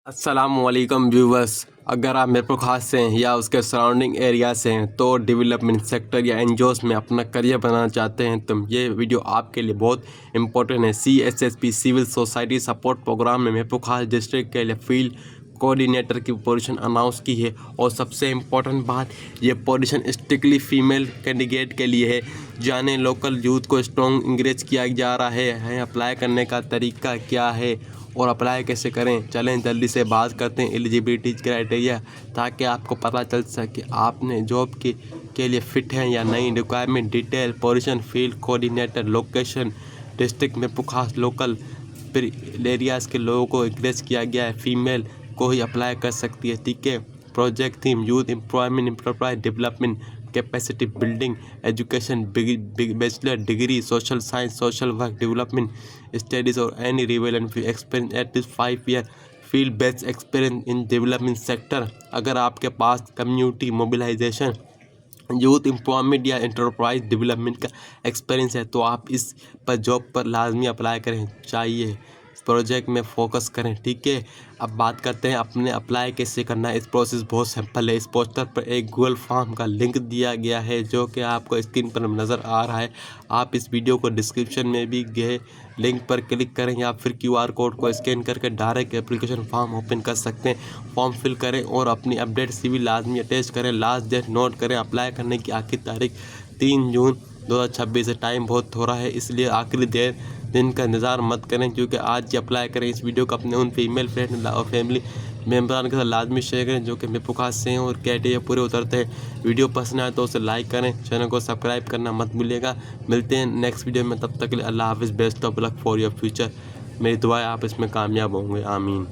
अस्सलामुअलैकुम व्यूवर्स। अगर आप मेरपुर खास से हैं या उसके सराउंडिंग एरिया से हैं तो डेवलपमेंट सेक्टर या एनजीओस में अपना करियर बनाना चाहते हैं तो ये वीडियो आपके लिए बहुत इंपॉर्टेंट है। CSSP civil society support program में मेरपुर खास डिस्ट्रिक्ट के लिए फील्ड कोऑर्डिनेटर की पोजीशन अनाउंस की है। और सबसे इम्पोर्टेंट बात, ये पोजीशन स्ट्रिक्टली फीमेल कैंडिडेट के लिए है। जाने लोकल यूथ को स्ट्रॉन्ग इंकरेज किया जा रहा है। अप्लाई करने का तरीका क्या है और अप्लाई कैसे करें, चलें जल्दी से बात करते हैं एलिजिबिलिटी क्राइटेरिया, ताकि आपको पता चल सके आपने जॉब के लिए फ़िट हैं या नहीं। Requirement detail, position, field coordinator, location district में खास लोकल एरियाज़ के लोगों को इंकरेज किया गया है। फीमेल को ही अप्लाई कर सकती है, ठीक है। Project theme youth employment, enterprise development, capacity building, education, bachelor degree, social science, social work development studies और any relevant experience at least 5 year field based experience in development sector. अगर आपके पास कम्युनिटी मोबिलाइजेशन, यूथ एम्प्लॉयमेंट या enterprise development का experience है तो आप इस पर जॉब पर लाजमी अप्लाई करें चाहिए। प्रोजेक्ट में फोकस करें, ठीक है। अब बात करते हैं अपने अप्लाई कैसे करना है। इस प्रोसेस बहुत सिंपल है। इस पोस्टर पर एक गूगल फॉर्म का लिंक दिया गया है जो कि आपको स्क्रीन पर नज़र आ रहा है। आप इस वीडियो को डिस्क्रिप्शन में भी गए लिंक पर क्लिक करें या फिर QR कोड को स्कैन करके डायरेक्ट एप्लीकेशन फॉर्म ओपन कर सकते हैं। फॉर्म फिल करें और अपनी अपडेट CV लाजमी अटैच करें। लास्ट डेट नोट करें, अप्लाई करने की आखिरी तारीख 3 जून 2026 है। टाइम बहुत थोड़ा है, इसलिए आखिरी दिन का इंतज़ार मत करें, क्योंकि आज ही अप्लाई करें। इस वीडियो को अपने उन फीमेल फ्रेंड और फैमिली मेम्बरान के साथ लाजमी शेयर करें जो कि मेरपुर खास से हैं और कैटेगरी पूरे उतरते हैं। वीडियो पसंद आए तो उसे लाइक करें, चैनल को सब्सक्राइब करना मत भूलिएगा। मिलते हैं नेक्स्ट वीडियो में, तब तक के लिए अल्लाह हाफिज़। Best of luck for your future. मेरी दुआ है आप इसमें कामयाब होंगे, आमीन।